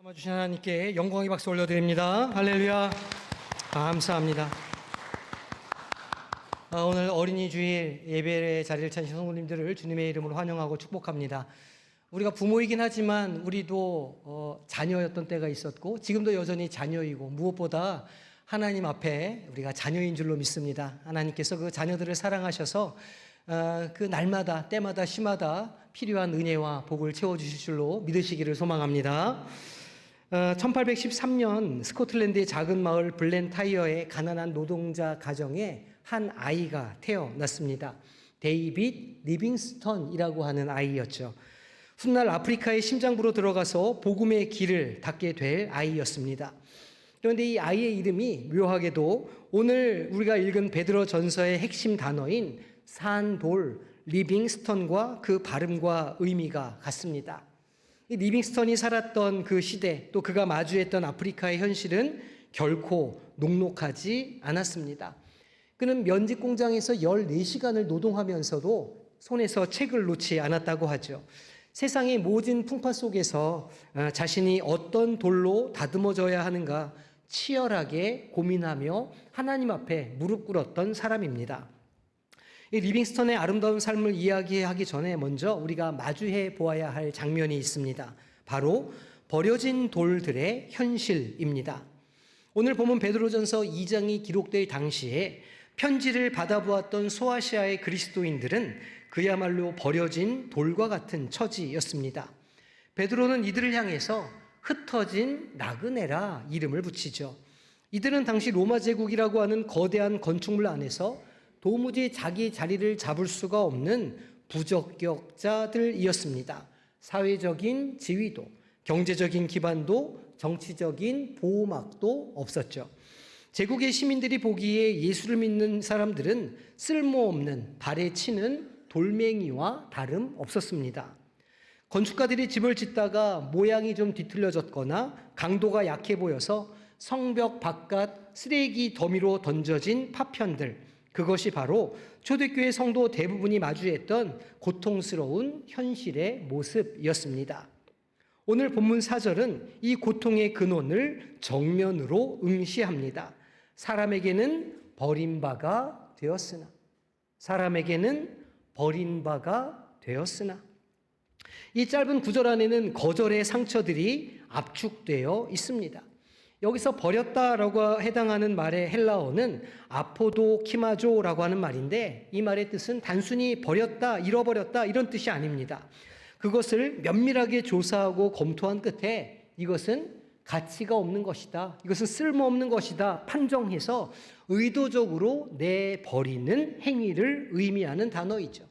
담아주신 하나님께 영광의 박수 올려드립니다. 할렐루야. 감사합니다. 오늘 어린이 주일 예배의 자리를 찾으신 성도님들을 주님의 이름으로 환영하고 축복합니다. 우리가 부모이긴 하지만 우리도 자녀였던 때가 있었고 지금도 여전히 자녀이고 무엇보다 하나님 앞에 우리가 자녀인 줄로 믿습니다. 하나님께서 그 자녀들을 사랑하셔서 그 날마다 때마다 시마다 필요한 은혜와 복을 채워주실 줄로 믿으시기를 소망합니다. 1813년 스코틀랜드의 작은 마을 블렌타이어의 가난한 노동자 가정에 한 아이가 태어났습니다. 데이빗 리빙스턴이라고 하는 아이였죠. 훗날 아프리카의 심장부로 들어가서 복음의 길을 닫게 될 아이였습니다. 그런데 이 아이의 이름이 묘하게도 오늘 우리가 읽은 베드로 전서의 핵심 단어인 산돌 리빙스턴과 그 발음과 의미가 같습니다. 이 리빙스턴이 살았던 그 시대, 또 그가 마주했던 아프리카의 현실은 결코 녹록하지 않았습니다. 그는 면직 공장에서 14시간을 노동하면서도 손에서 책을 놓지 않았다고 하죠. 세상의 모진 풍파 속에서 자신이 어떤 돌로 다듬어져야 하는가 치열하게 고민하며 하나님 앞에 무릎 꿇었던 사람입니다. 이 리빙스턴의 아름다운 삶을 이야기하기 전에 먼저 우리가 마주해 보아야 할 장면이 있습니다. 바로 버려진 돌들의 현실입니다. 오늘 보면 베드로전서 2장이 기록될 당시에 편지를 받아보았던 소아시아의 그리스도인들은 그야말로 버려진 돌과 같은 처지였습니다. 베드로는 이들을 향해서 흩어진 나그네라 이름을 붙이죠. 이들은 당시 로마 제국이라고 하는 거대한 건축물 안에서 도무지 자기 자리를 잡을 수가 없는 부적격자들이었습니다. 사회적인 지위도, 경제적인 기반도, 정치적인 보호막도 없었죠. 제국의 시민들이 보기에 예수를 믿는 사람들은 쓸모없는 발에 치는 돌멩이와 다름 없었습니다. 건축가들이 집을 짓다가 모양이 좀 뒤틀려졌거나 강도가 약해 보여서 성벽 바깥 쓰레기 더미로 던져진 파편들, 그것이 바로 초대교회 성도 대부분이 마주했던 고통스러운 현실의 모습이었습니다. 오늘 본문 4절은 이 고통의 근원을 정면으로 응시합니다. 사람에게는 버림바가 되었으나, 사람에게는 버림바가 되었으나. 이 짧은 구절 안에는 거절의 상처들이 압축되어 있습니다. 여기서 버렸다라고 해당하는 말의 헬라어는 아포도키마조라고 하는 말인데 이 말의 뜻은 단순히 버렸다, 잃어버렸다 이런 뜻이 아닙니다. 그것을 면밀하게 조사하고 검토한 끝에 이것은 가치가 없는 것이다, 이것은 쓸모없는 것이다 판정해서 의도적으로 내버리는 행위를 의미하는 단어이죠.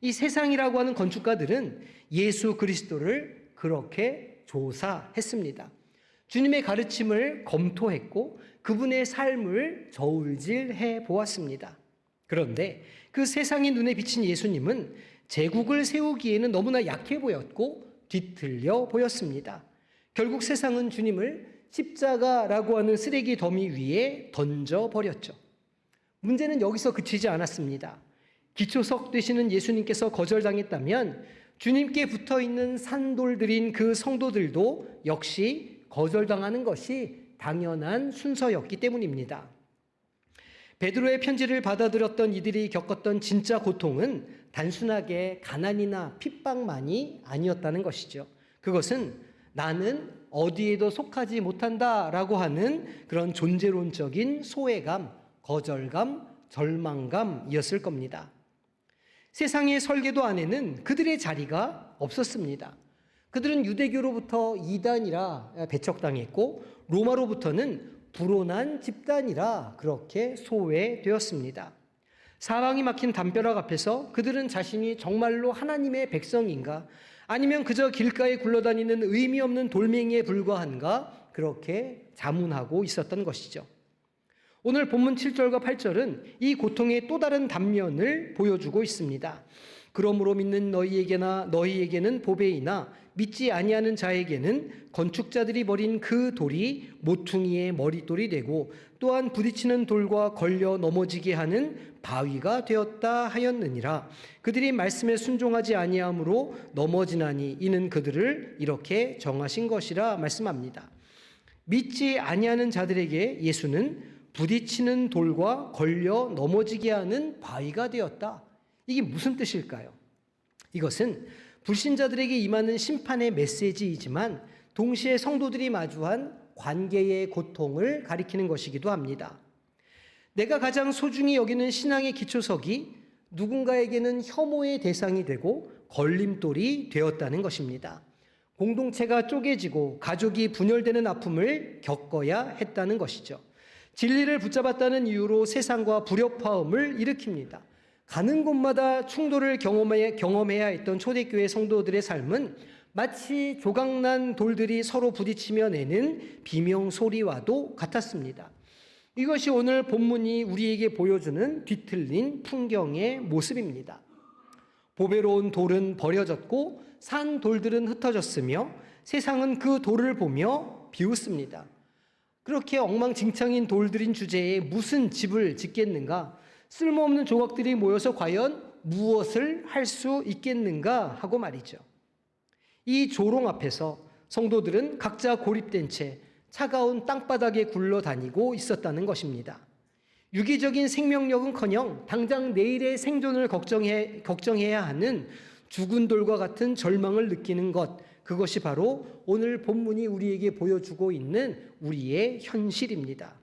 이 세상이라고 하는 건축가들은 예수 그리스도를 그렇게 조사했습니다. 주님의 가르침을 검토했고 그분의 삶을 저울질해 보았습니다. 그런데 그 세상의 눈에 비친 예수님은 제국을 세우기에는 너무나 약해 보였고 뒤틀려 보였습니다. 결국 세상은 주님을 십자가라고 하는 쓰레기 더미 위에 던져버렸죠. 문제는 여기서 그치지 않았습니다. 기초석 되시는 예수님께서 거절당했다면 주님께 붙어있는 산돌들인 그 성도들도 역시 거절당하는 것이 당연한 순서였기 때문입니다. 베드로의 편지를 받아들였던 이들이 겪었던 진짜 고통은 단순하게 가난이나 핍박만이 아니었다는 것이죠. 그것은 나는 어디에도 속하지 못한다라고 하는 그런 존재론적인 소외감, 거절감, 절망감이었을 겁니다. 세상의 설계도 안에는 그들의 자리가 없었습니다. 그들은 유대교로부터 이단이라 배척당했고 로마로부터는 불온한 집단이라 그렇게 소외되었습니다. 사방이 막힌 담벼락 앞에서 그들은 자신이 정말로 하나님의 백성인가 아니면 그저 길가에 굴러다니는 의미 없는 돌멩이에 불과한가 그렇게 자문하고 있었던 것이죠. 오늘 본문 7절과 8절은 이 고통의 또 다른 단면을 보여주고 있습니다. 그러므로 믿는 너희에게는 보배이나 믿지 아니하는 자에게는 건축자들이 버린 그 돌이 모퉁이의 머릿돌이 되고 또한 부딪히는 돌과 걸려 넘어지게 하는 바위가 되었다 하였느니라. 그들이 말씀에 순종하지 아니함으로 넘어지나니 이는 그들을 이렇게 정하신 것이라 말씀합니다. 믿지 아니하는 자들에게 예수는 부딪히는 돌과 걸려 넘어지게 하는 바위가 되었다. 이게 무슨 뜻일까요? 이것은 불신자들에게 임하는 심판의 메시지이지만 동시에 성도들이 마주한 관계의 고통을 가리키는 것이기도 합니다. 내가 가장 소중히 여기는 신앙의 기초석이 누군가에게는 혐오의 대상이 되고 걸림돌이 되었다는 것입니다. 공동체가 쪼개지고 가족이 분열되는 아픔을 겪어야 했다는 것이죠. 진리를 붙잡았다는 이유로 세상과 불협화음을 일으킵니다. 가는 곳마다 충돌을 경험해야 했던 초대교회 성도들의 삶은 마치 조각난 돌들이 서로 부딪히며 내는 비명소리와도 같았습니다. 이것이 오늘 본문이 우리에게 보여주는 뒤틀린 풍경의 모습입니다. 보배로운 돌은 버려졌고 산 돌들은 흩어졌으며 세상은 그 돌을 보며 비웃습니다. 그렇게 엉망진창인 돌들인 주제에 무슨 집을 짓겠는가? 쓸모없는 조각들이 모여서 과연 무엇을 할 수 있겠는가 하고 말이죠. 이 조롱 앞에서 성도들은 각자 고립된 채 차가운 땅바닥에 굴러다니고 있었다는 것입니다. 유기적인 생명력은커녕 당장 내일의 생존을 걱정해야 하는 죽은 돌과 같은 절망을 느끼는 것, 그것이 바로 오늘 본문이 우리에게 보여주고 있는 우리의 현실입니다.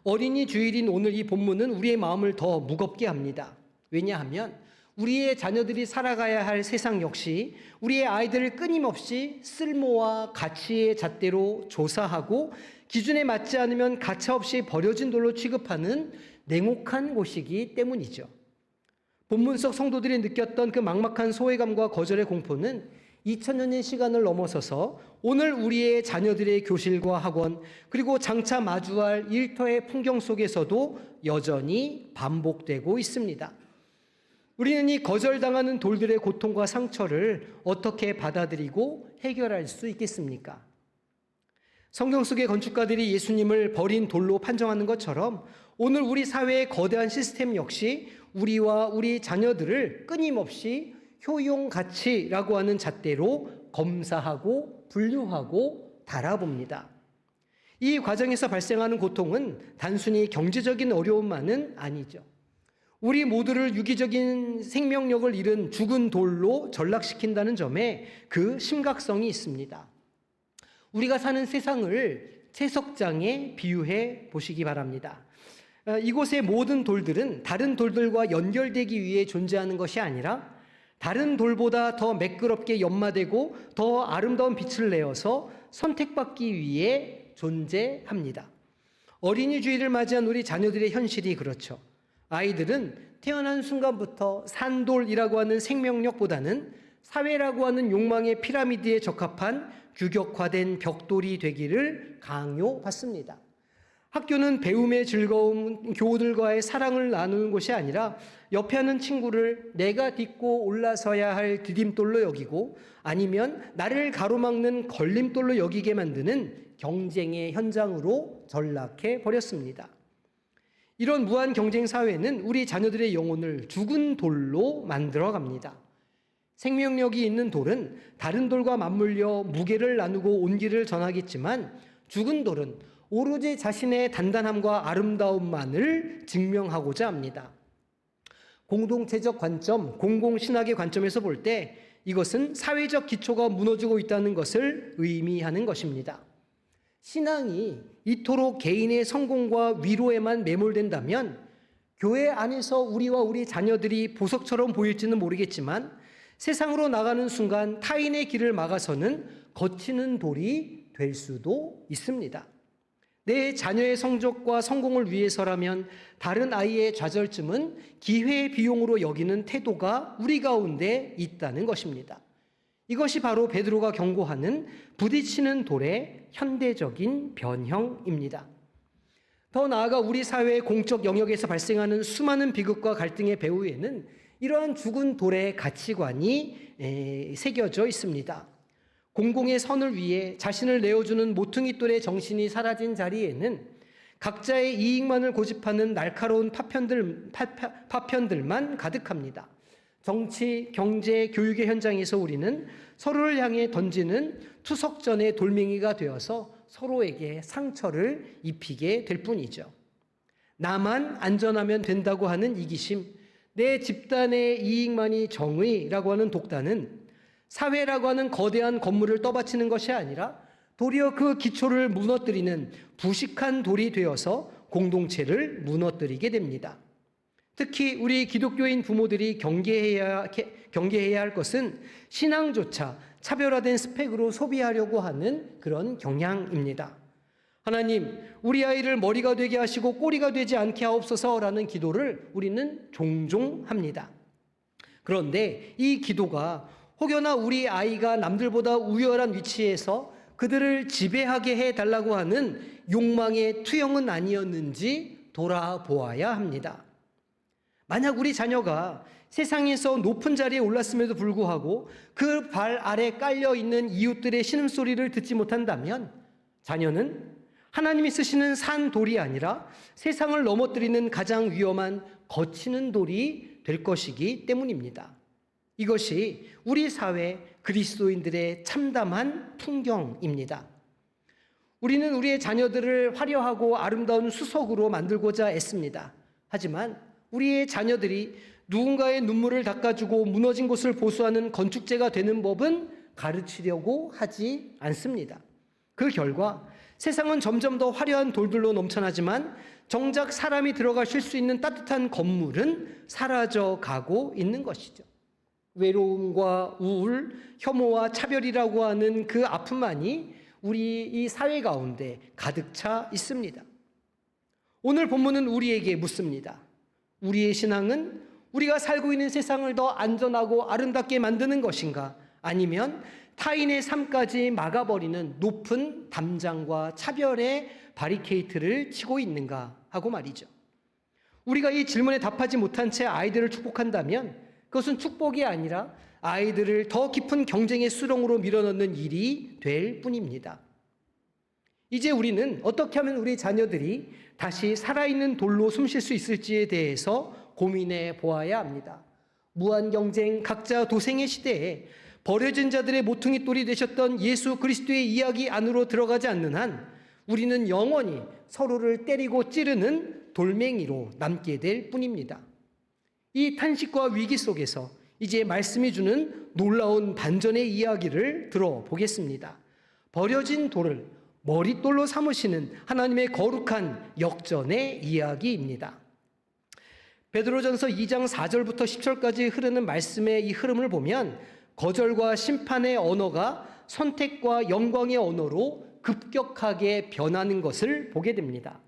어린이 주일인 오늘 이 본문은 우리의 마음을 더 무겁게 합니다. 왜냐하면 우리의 자녀들이 살아가야 할 세상 역시 우리의 아이들을 끊임없이 쓸모와 가치의 잣대로 조사하고 기준에 맞지 않으면 가차없이 버려진 돌로 취급하는 냉혹한 곳이기 때문이죠. 본문 속 성도들이 느꼈던 그 막막한 소외감과 거절의 공포는 2000년의 시간을 넘어서서 오늘 우리의 자녀들의 교실과 학원 그리고 장차 마주할 일터의 풍경 속에서도 여전히 반복되고 있습니다. 우리는 이 거절당하는 돌들의 고통과 상처를 어떻게 받아들이고 해결할 수 있겠습니까? 성경 속의 건축가들이 예수님을 버린 돌로 판정하는 것처럼 오늘 우리 사회의 거대한 시스템 역시 우리와 우리 자녀들을 끊임없이 효용가치라고 하는 잣대로 검사하고 분류하고 달아봅니다. 이 과정에서 발생하는 고통은 단순히 경제적인 어려움만은 아니죠. 우리 모두를 유기적인 생명력을 잃은 죽은 돌로 전락시킨다는 점에 그 심각성이 있습니다. 우리가 사는 세상을 채석장에 비유해 보시기 바랍니다. 이곳의 모든 돌들은 다른 돌들과 연결되기 위해 존재하는 것이 아니라 다른 돌보다 더 매끄럽게 연마되고 더 아름다운 빛을 내어서 선택받기 위해 존재합니다. 어린이 주일을 맞이한 우리 자녀들의 현실이 그렇죠. 아이들은 태어난 순간부터 산돌이라고 하는 생명력보다는 사회라고 하는 욕망의 피라미드에 적합한 규격화된 벽돌이 되기를 강요받습니다. 학교는 배움의 즐거움, 교우들과의 사랑을 나누는 곳이 아니라 옆에 하는 친구를 내가 딛고 올라서야 할 디딤돌로 여기고 아니면 나를 가로막는 걸림돌로 여기게 만드는 경쟁의 현장으로 전락해 버렸습니다. 이런 무한 경쟁 사회는 우리 자녀들의 영혼을 죽은 돌로 만들어 갑니다. 생명력이 있는 돌은 다른 돌과 맞물려 무게를 나누고 온기를 전하겠지만 죽은 돌은 오로지 자신의 단단함과 아름다움만을 증명하고자 합니다. 공동체적 관점, 공공신학의 관점에서 볼 때 이것은 사회적 기초가 무너지고 있다는 것을 의미하는 것입니다. 신앙이 이토록 개인의 성공과 위로에만 매몰된다면 교회 안에서 우리와 우리 자녀들이 보석처럼 보일지는 모르겠지만 세상으로 나가는 순간 타인의 길을 막아서는 거치는 돌이 될 수도 있습니다. 내 자녀의 성적과 성공을 위해서라면 다른 아이의 좌절쯤은 기회 비용으로 여기는 태도가 우리 가운데 있다는 것입니다. 이것이 바로 베드로가 경고하는 부딪히는 돌의 현대적인 변형입니다. 더 나아가 우리 사회의 공적 영역에서 발생하는 수많은 비극과 갈등의 배후에는 이러한 죽은 돌의 가치관이 새겨져 있습니다. 공공의 선을 위해 자신을 내어주는 모퉁이 돌의 정신이 사라진 자리에는 각자의 이익만을 고집하는 날카로운 파편들만 가득합니다. 정치, 경제, 교육의 현장에서 우리는 서로를 향해 던지는 투석전의 돌멩이가 되어서 서로에게 상처를 입히게 될 뿐이죠. 나만 안전하면 된다고 하는 이기심, 내 집단의 이익만이 정의라고 하는 독단은 사회라고 하는 거대한 건물을 떠받치는 것이 아니라 도리어 그 기초를 무너뜨리는 부식한 돌이 되어서 공동체를 무너뜨리게 됩니다. 특히 우리 기독교인 부모들이 경계해야 할 것은 신앙조차 차별화된 스펙으로 소비하려고 하는 그런 경향입니다. 하나님, 우리 아이를 머리가 되게 하시고 꼬리가 되지 않게 하옵소서라는 기도를 우리는 종종 합니다. 그런데 이 기도가 혹여나 우리 아이가 남들보다 우월한 위치에서 그들을 지배하게 해달라고 하는 욕망의 투영은 아니었는지 돌아보아야 합니다. 만약 우리 자녀가 세상에서 높은 자리에 올랐음에도 불구하고 그 발 아래 깔려있는 이웃들의 신음소리를 듣지 못한다면 자녀는 하나님이 쓰시는 산돌이 아니라 세상을 넘어뜨리는 가장 위험한 거치는 돌이 될 것이기 때문입니다. 이것이 우리 사회 그리스도인들의 참담한 풍경입니다. 우리는 우리의 자녀들을 화려하고 아름다운 수석으로 만들고자 애씁니다. 하지만 우리의 자녀들이 누군가의 눈물을 닦아주고 무너진 곳을 보수하는 건축재가 되는 법은 가르치려고 하지 않습니다. 그 결과 세상은 점점 더 화려한 돌들로 넘쳐나지만 정작 사람이 들어가 쉴 수 있는 따뜻한 건물은 사라져 가고 있는 것이죠. 외로움과 우울, 혐오와 차별이라고 하는 그 아픔만이 우리 이 사회 가운데 가득 차 있습니다. 오늘 본문은 우리에게 묻습니다. 우리의 신앙은 우리가 살고 있는 세상을 더 안전하고 아름답게 만드는 것인가? 아니면 타인의 삶까지 막아버리는 높은 담장과 차별의 바리케이트를 치고 있는가 하고 말이죠. 우리가 이 질문에 답하지 못한 채 아이들을 축복한다면 그것은 축복이 아니라 아이들을 더 깊은 경쟁의 수렁으로 밀어넣는 일이 될 뿐입니다. 이제 우리는 어떻게 하면 우리 자녀들이 다시 살아있는 돌로 숨쉴 수 있을지에 대해서 고민해 보아야 합니다. 무한 경쟁, 각자 도생의 시대에 버려진 자들의 모퉁이 돌이 되셨던 예수 그리스도의 이야기 안으로 들어가지 않는 한 우리는 영원히 서로를 때리고 찌르는 돌멩이로 남게 될 뿐입니다. 이 탄식과 위기 속에서 이제 말씀이 주는 놀라운 반전의 이야기를 들어보겠습니다. 버려진 돌을 머릿돌로 삼으시는 하나님의 거룩한 역전의 이야기입니다. 베드로전서 2장 4절부터 10절까지 흐르는 말씀의 이 흐름을 보면 거절과 심판의 언어가 선택과 영광의 언어로 급격하게 변하는 것을 보게 됩니다.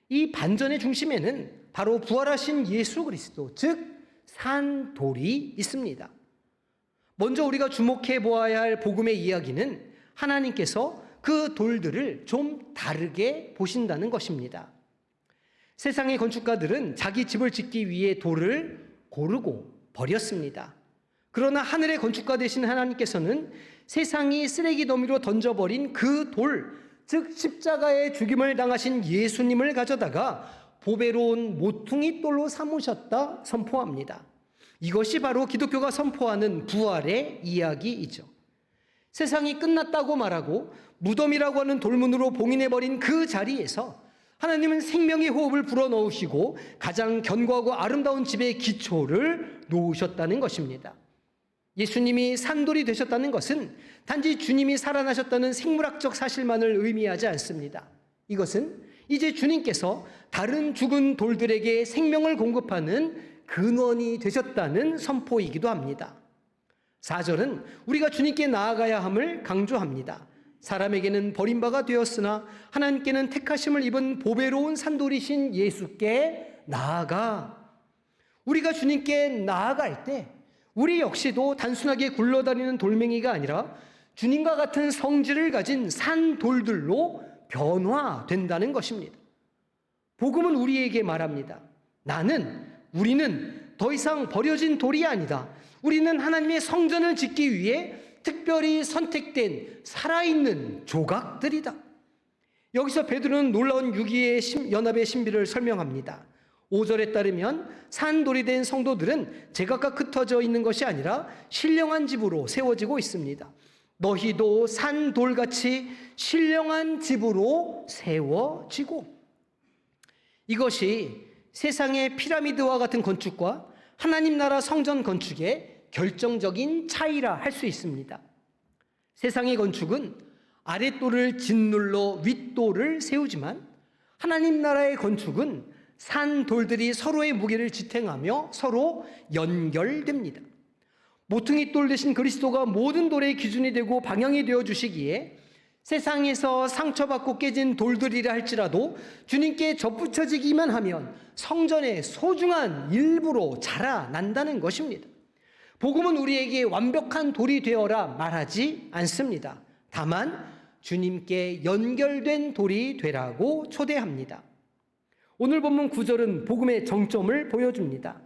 이 반전의 중심에는 바로 부활하신 예수 그리스도, 즉 산돌이 있습니다. 먼저 우리가 주목해 보아야 할 복음의 이야기는 하나님께서 그 돌들을 좀 다르게 보신다는 것입니다. 세상의 건축가들은 자기 집을 짓기 위해 돌을 고르고 버렸습니다. 그러나 하늘의 건축가 되신 하나님께서는 세상이 쓰레기 더미로 던져버린 그 돌, 즉 십자가의 죽임을 당하신 예수님을 가져다가 보배로운 모퉁이 돌로 삼으셨다 선포합니다. 이것이 바로 기독교가 선포하는 부활의 이야기이죠. 세상이 끝났다고 말하고 무덤이라고 하는 돌문으로 봉인해버린 그 자리에서 하나님은 생명의 호흡을 불어넣으시고 가장 견고하고 아름다운 집의 기초를 놓으셨다는 것입니다. 예수님이 산돌이 되셨다는 것은 단지 주님이 살아나셨다는 생물학적 사실만을 의미하지 않습니다. 이것은 이제 주님께서 다른 죽은 돌들에게 생명을 공급하는 근원이 되셨다는 선포이기도 합니다. 4절은 우리가 주님께 나아가야 함을 강조합니다. 사람에게는 버림바가 되었으나 하나님께는 택하심을 입은 보배로운 산돌이신 예수께 나아가. 우리가 주님께 나아갈 때 우리 역시도 단순하게 굴러다니는 돌멩이가 아니라 주님과 같은 성질을 가진 산돌들로 변화된다는 것입니다. 복음은 우리에게 말합니다. 우리는 더 이상 버려진 돌이 아니다. 우리는 하나님의 성전을 짓기 위해 특별히 선택된 살아있는 조각들이다. 여기서 베드로는 놀라운 유기의 연합의 신비를 설명합니다. 5절에 따르면 산돌이 된 성도들은 제각각 흩어져 있는 것이 아니라 신령한 집으로 세워지고 있습니다. 너희도 산돌같이 신령한 집으로 세워지고. 이것이 세상의 피라미드와 같은 건축과 하나님 나라 성전 건축의 결정적인 차이라 할 수 있습니다. 세상의 건축은 아랫돌을 짓눌러 윗돌을 세우지만 하나님 나라의 건축은 산 돌들이 서로의 무게를 지탱하며 서로 연결됩니다. 모퉁이 돌 대신 그리스도가 모든 돌의 기준이 되고 방향이 되어 주시기에 세상에서 상처받고 깨진 돌들이라 할지라도 주님께 접붙여지기만 하면 성전의 소중한 일부로 자라난다는 것입니다. 복음은 우리에게 완벽한 돌이 되어라 말하지 않습니다. 다만 주님께 연결된 돌이 되라고 초대합니다. 오늘 본문 9절은 복음의 정점을 보여줍니다.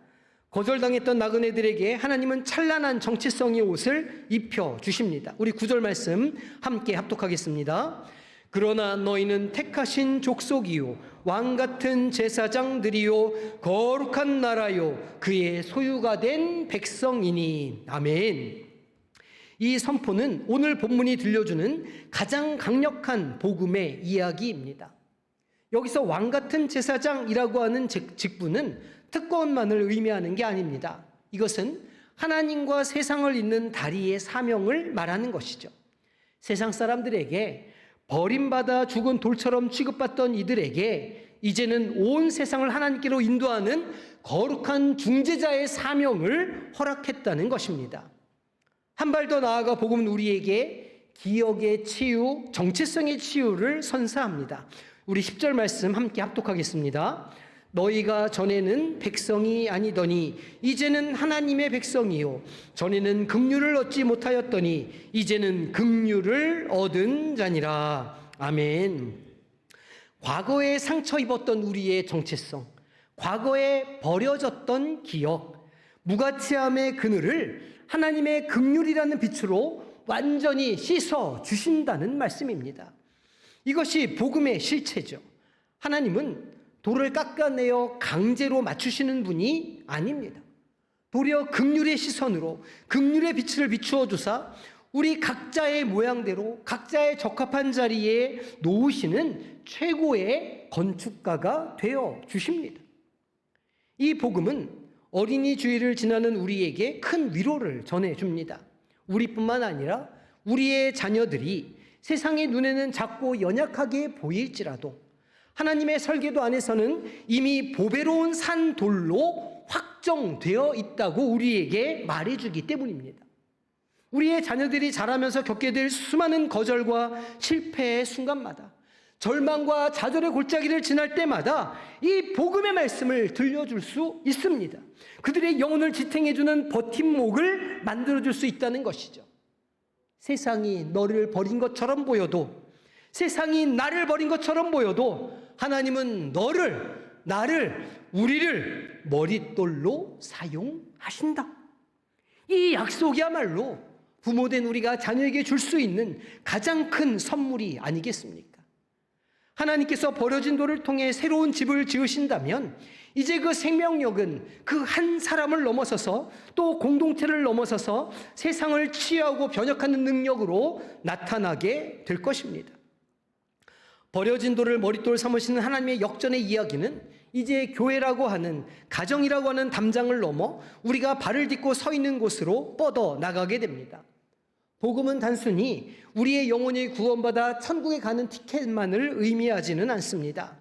거절당했던 나그네들에게 하나님은 찬란한 정체성의 옷을 입혀주십니다. 우리 9절 말씀 함께 합독하겠습니다. 그러나 너희는 택하신 족속이요 왕같은 제사장들이요 거룩한 나라요 그의 소유가 된 백성이니. 아멘. 이 선포는 오늘 본문이 들려주는 가장 강력한 복음의 이야기입니다. 여기서 왕같은 제사장이라고 하는 직분은 특권만을 의미하는 게 아닙니다. 이것은 하나님과 세상을 잇는 다리의 사명을 말하는 것이죠. 세상 사람들에게 버림받아 죽은 돌처럼 취급받던 이들에게 이제는 온 세상을 하나님께로 인도하는 거룩한 중재자의 사명을 허락했다는 것입니다. 한 발 더 나아가 복음은 우리에게 기억의 치유, 정체성의 치유를 선사합니다. 우리 10절 말씀 함께 합독하겠습니다. 너희가 전에는 백성이 아니더니 이제는 하나님의 백성이요 전에는 긍휼을 얻지 못하였더니 이제는 긍휼을 얻은 자니라. 아멘. 과거에 상처 입었던 우리의 정체성, 과거에 버려졌던 기억, 무가치함의 그늘을 하나님의 긍휼이라는 빛으로 완전히 씻어 주신다는 말씀입니다. 이것이 복음의 실체죠. 하나님은 돌을 깎아내어 강제로 맞추시는 분이 아닙니다. 도리어 긍휼의 시선으로 긍휼의 빛을 비추어 주사 우리 각자의 모양대로 각자의 적합한 자리에 놓으시는 최고의 건축가가 되어 주십니다. 이 복음은 어린이 주일을 지나는 우리에게 큰 위로를 전해줍니다. 우리뿐만 아니라 우리의 자녀들이 세상의 눈에는 작고 연약하게 보일지라도 하나님의 설계도 안에서는 이미 보배로운 산돌로 확정되어 있다고 우리에게 말해주기 때문입니다. 우리의 자녀들이 자라면서 겪게 될 수많은 거절과 실패의 순간마다, 절망과 좌절의 골짜기를 지날 때마다 이 복음의 말씀을 들려줄 수 있습니다. 그들의 영혼을 지탱해주는 버팀목을 만들어줄 수 있다는 것이죠. 세상이 너를 버린 것처럼 보여도, 세상이 나를 버린 것처럼 보여도 하나님은 너를, 나를, 우리를 머릿돌로 사용하신다. 이 약속이야말로 부모된 우리가 자녀에게 줄 수 있는 가장 큰 선물이 아니겠습니까? 하나님께서 버려진 돌을 통해 새로운 집을 지으신다면 이제 그 생명력은 그 한 사람을 넘어서서 또 공동체를 넘어서서 세상을 치유하고 변혁하는 능력으로 나타나게 될 것입니다. 버려진 돌을 머릿돌 삼으시는 하나님의 역전의 이야기는 이제 교회라고 하는, 가정이라고 하는 담장을 넘어 우리가 발을 딛고 서 있는 곳으로 뻗어 나가게 됩니다. 복음은 단순히 우리의 영혼이 구원받아 천국에 가는 티켓만을 의미하지는 않습니다.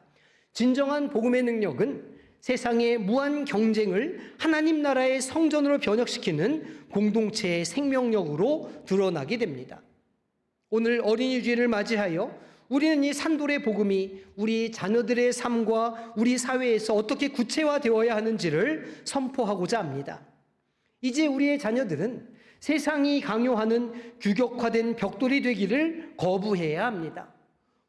진정한 복음의 능력은 세상의 무한 경쟁을 하나님 나라의 성전으로 변혁시키는 공동체의 생명력으로 드러나게 됩니다. 오늘 어린이 주일을 맞이하여 우리는 이 산돌의 복음이 우리 자녀들의 삶과 우리 사회에서 어떻게 구체화되어야 하는지를 선포하고자 합니다. 이제 우리의 자녀들은 세상이 강요하는 규격화된 벽돌이 되기를 거부해야 합니다.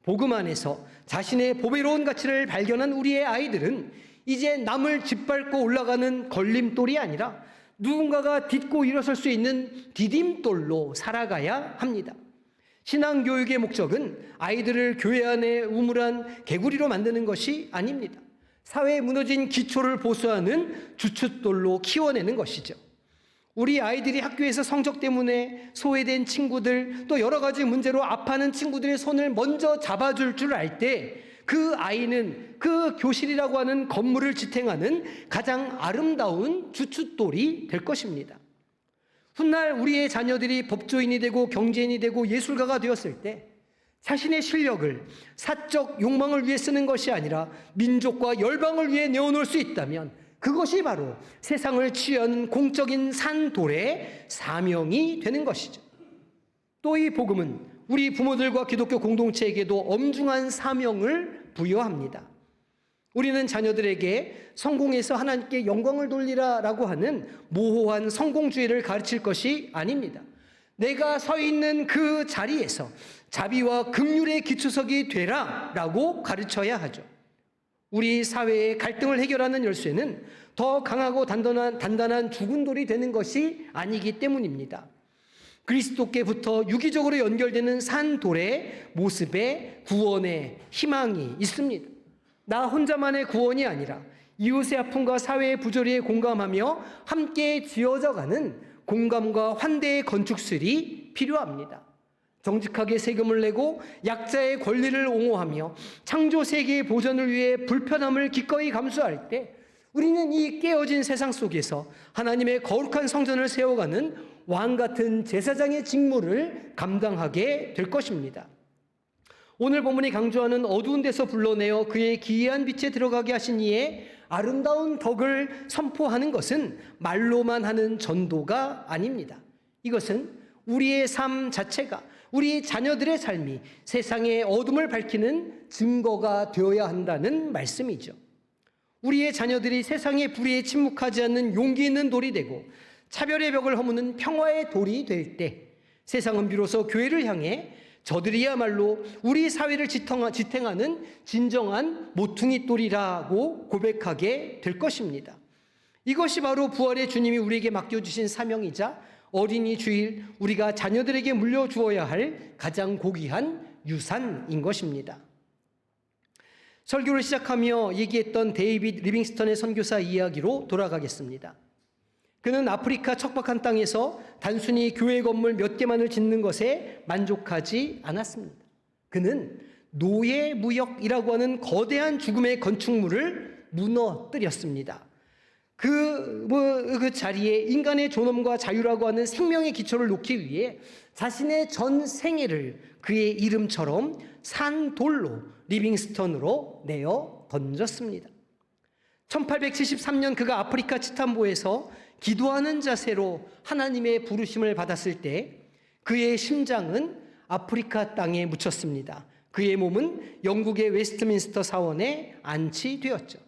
복음 안에서 자신의 보배로운 가치를 발견한 우리의 아이들은 이제 남을 짓밟고 올라가는 걸림돌이 아니라 누군가가 딛고 일어설 수 있는 디딤돌로 살아가야 합니다. 신앙교육의 목적은 아이들을 교회 안에 우물한 개구리로 만드는 것이 아닙니다. 사회에 무너진 기초를 보수하는 주춧돌로 키워내는 것이죠. 우리 아이들이 학교에서 성적 때문에 소외된 친구들, 또 여러 가지 문제로 아파하는 친구들의 손을 먼저 잡아줄 줄 알 때 그 아이는 그 교실이라고 하는 건물을 지탱하는 가장 아름다운 주춧돌이 될 것입니다. 훗날 우리의 자녀들이 법조인이 되고 경제인이 되고 예술가가 되었을 때 자신의 실력을 사적 욕망을 위해 쓰는 것이 아니라 민족과 열방을 위해 내어놓을 수 있다면 그것이 바로 세상을 치유하는 공적인 산돌의 사명이 되는 것이죠. 또 이 복음은 우리 부모들과 기독교 공동체에게도 엄중한 사명을 부여합니다. 우리는 자녀들에게 성공해서 하나님께 영광을 돌리라라고 하는 모호한 성공주의를 가르칠 것이 아닙니다. 내가 서 있는 그 자리에서 자비와 긍휼의 기초석이 되라라고 가르쳐야 하죠. 우리 사회의 갈등을 해결하는 열쇠는 더 강하고 단단한 죽은 돌이 되는 것이 아니기 때문입니다. 그리스도께부터 유기적으로 연결되는 산돌의 모습에 구원의 희망이 있습니다. 나 혼자만의 구원이 아니라 이웃의 아픔과 사회의 부조리에 공감하며 함께 지어져가는 공감과 환대의 건축술이 필요합니다. 정직하게 세금을 내고 약자의 권리를 옹호하며 창조 세계의 보전을 위해 불편함을 기꺼이 감수할 때 우리는 이 깨어진 세상 속에서 하나님의 거룩한 성전을 세워가는 왕 같은 제사장의 직무를 감당하게 될 것입니다. 오늘 본문이 강조하는 어두운 데서 불러내어 그의 기이한 빛에 들어가게 하신 이의 아름다운 덕을 선포하는 것은 말로만 하는 전도가 아닙니다. 이것은 우리의 삶 자체가, 우리 자녀들의 삶이 세상의 어둠을 밝히는 증거가 되어야 한다는 말씀이죠. 우리의 자녀들이 세상의 불의에 침묵하지 않는 용기 있는 돌이 되고 차별의 벽을 허무는 평화의 돌이 될 때 세상은 비로소 교회를 향해 저들이야말로 우리 사회를 지탱하는 진정한 모퉁이 돌이라고 고백하게 될 것입니다. 이것이 바로 부활의 주님이 우리에게 맡겨주신 사명이자 어린이 주일 우리가 자녀들에게 물려주어야 할 가장 고귀한 유산인 것입니다. 설교를 시작하며 얘기했던 데이빗 리빙스턴의 선교사 이야기로 돌아가겠습니다. 그는 아프리카 척박한 땅에서 단순히 교회 건물 몇 개만을 짓는 것에 만족하지 않았습니다. 그는 노예무역이라고 하는 거대한 죽음의 건축물을 무너뜨렸습니다. 그 자리에 인간의 존엄과 자유라고 하는 생명의 기초를 놓기 위해 자신의 전 생애를 그의 이름처럼 산돌로 리빙스턴으로 내어 던졌습니다. 1873년 그가 아프리카 치탐보에서 기도하는 자세로 하나님의 부르심을 받았을 때 그의 심장은 아프리카 땅에 묻혔습니다. 그의 몸은 영국의 웨스트민스터 사원에 안치되었죠.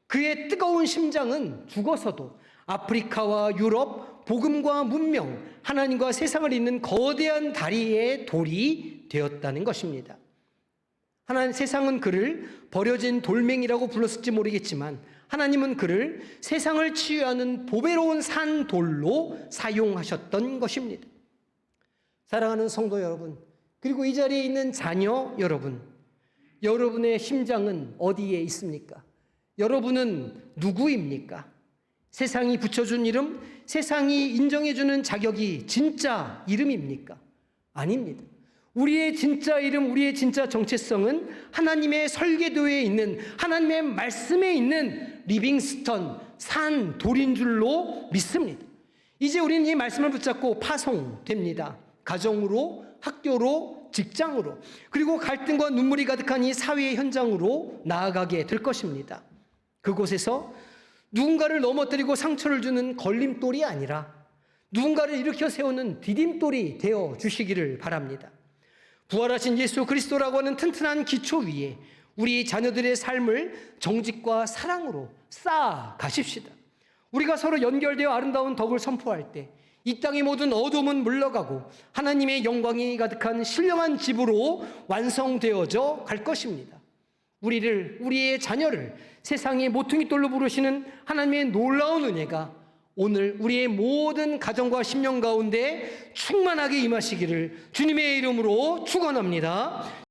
그의 뜨거운 심장은 죽어서도 아프리카와 유럽, 복음과 문명, 하나님과 세상을 잇는 거대한 다리의 돌이 되었다는 것입니다. 세상은 그를 버려진 돌멩이라고 불렀을지 모르겠지만 하나님은 그를 세상을 치유하는 보배로운 산돌로 사용하셨던 것입니다. 사랑하는 성도 여러분, 그리고 이 자리에 있는 자녀 여러분, 여러분의 심장은 어디에 있습니까? 여러분은 누구입니까? 세상이 붙여준 이름, 세상이 인정해주는 자격이 진짜 이름입니까? 아닙니다. 우리의 진짜 이름, 우리의 진짜 정체성은 하나님의 설계도에 있는, 하나님의 말씀에 있는 리빙스턴, 산, 돌인 줄로 믿습니다. 이제 우리는 이 말씀을 붙잡고 파송됩니다. 가정으로, 학교로, 직장으로, 그리고 갈등과 눈물이 가득한 이 사회의 현장으로 나아가게 될 것입니다. 그곳에서 누군가를 넘어뜨리고 상처를 주는 걸림돌이 아니라 누군가를 일으켜 세우는 디딤돌이 되어 주시기를 바랍니다. 부활하신 예수 그리스도라고 하는 튼튼한 기초 위에 우리 자녀들의 삶을 정직과 사랑으로 쌓아 가십시다. 우리가 서로 연결되어 아름다운 덕을 선포할 때 이 땅의 모든 어둠은 물러가고 하나님의 영광이 가득한 신령한 집으로 완성되어져 갈 것입니다. 우리의 자녀를 세상의 모퉁이 돌로 부르시는 하나님의 놀라운 은혜가 오늘 우리의 모든 가정과 심령 가운데 충만하게 임하시기를 주님의 이름으로 축원합니다.